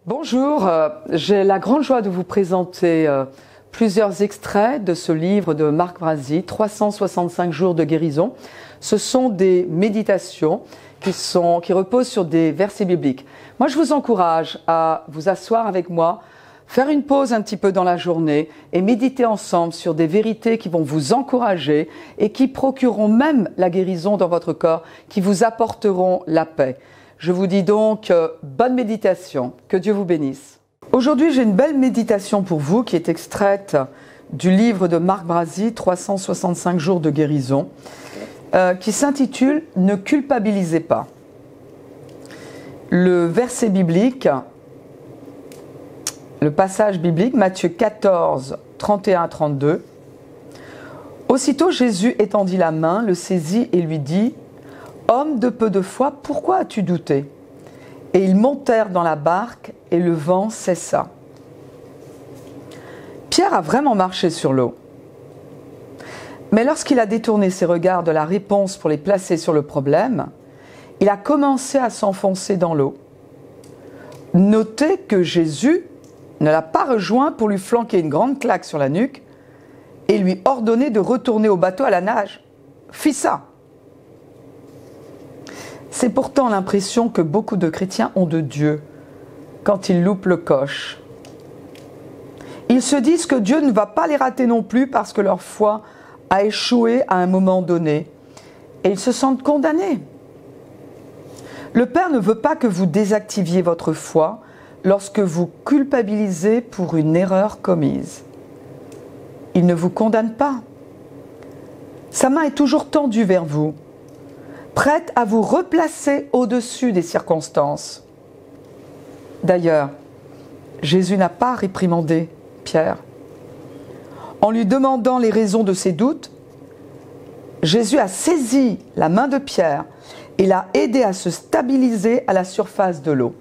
Bonjour, j'ai la grande joie de vous présenter plusieurs extraits de ce livre de Marc Brazzi, 365 jours de guérison. Ce sont des méditations qui reposent sur des versets bibliques. Moi, je vous encourage à vous asseoir avec moi, faire une pause un petit peu dans la journée et méditer ensemble sur des vérités qui vont vous encourager et qui procureront même la guérison dans votre corps, qui vous apporteront la paix. Je vous dis donc bonne méditation, que Dieu vous bénisse. Aujourd'hui, j'ai une belle méditation pour vous qui est extraite du livre de Marc Brazzi, 365 jours de guérison, qui s'intitule « Ne culpabilisez pas ». Le verset biblique, le passage biblique, Matthieu 14, 31-32. Aussitôt Jésus étendit la main, le saisit et lui dit « Homme de peu de foi, pourquoi as-tu douté ?» Et ils montèrent dans la barque et le vent cessa. Pierre a vraiment marché sur l'eau. Mais lorsqu'il a détourné ses regards de la réponse pour les placer sur le problème, il a commencé à s'enfoncer dans l'eau. Notez que Jésus ne l'a pas rejoint pour lui flanquer une grande claque sur la nuque et lui ordonner de retourner au bateau à la nage. Fis ça! C'est pourtant l'impression que beaucoup de chrétiens ont de Dieu quand ils loupent le coche. Ils se disent que Dieu ne va pas les rater non plus parce que leur foi a échoué à un moment donné et ils se sentent condamnés. Le Père ne veut pas que vous désactiviez votre foi lorsque vous culpabilisez pour une erreur commise. Il ne vous condamne pas. Sa main est toujours tendue vers vous, prête à vous replacer au-dessus des circonstances. D'ailleurs, Jésus n'a pas réprimandé Pierre. En lui demandant les raisons de ses doutes, Jésus a saisi la main de Pierre et l'a aidé à se stabiliser à la surface de l'eau.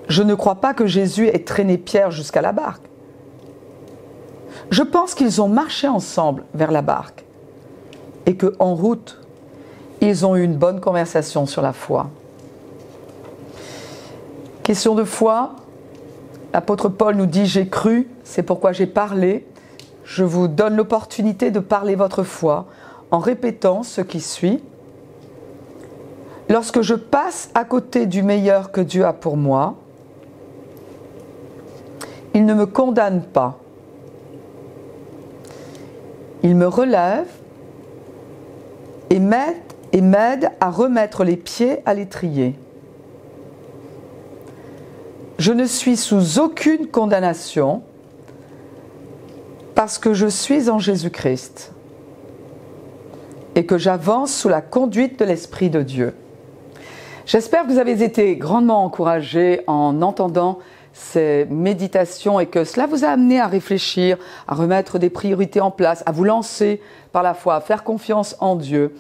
Je ne crois pas que Jésus ait traîné Pierre jusqu'à la barque. Je pense qu'ils ont marché ensemble vers la barque et qu'en route, ils ont eu une bonne conversation sur la foi. Question de foi, l'apôtre Paul nous dit « J'ai cru, c'est pourquoi j'ai parlé ». Je vous donne l'opportunité de parler votre foi en répétant ce qui suit. Lorsque je passe à côté du meilleur que Dieu a pour moi, il ne me condamne pas. Il me relève et m'aide à remettre les pieds à l'étrier. Je ne suis sous aucune condamnation parce que je suis en Jésus-Christ et que j'avance sous la conduite de l'Esprit de Dieu. J'espère que vous avez été grandement encouragés en entendant ces méditations et que cela vous a amené à réfléchir, à remettre des priorités en place, à vous lancer par la foi, à faire confiance en Dieu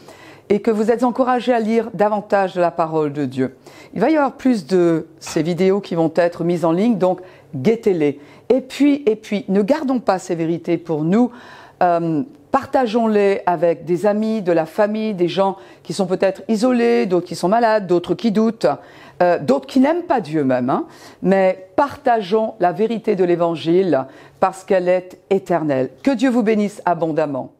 et que vous êtes encouragés à lire davantage de la parole de Dieu. Il va y avoir plus de ces vidéos qui vont être mises en ligne, donc guettez-les. Et puis, ne gardons pas ces vérités pour nous, partageons-les avec des amis, de la famille, des gens qui sont peut-être isolés, d'autres qui sont malades, d'autres qui doutent, d'autres qui n'aiment pas Dieu même, mais partageons la vérité de l'Évangile parce qu'elle est éternelle. Que Dieu vous bénisse abondamment.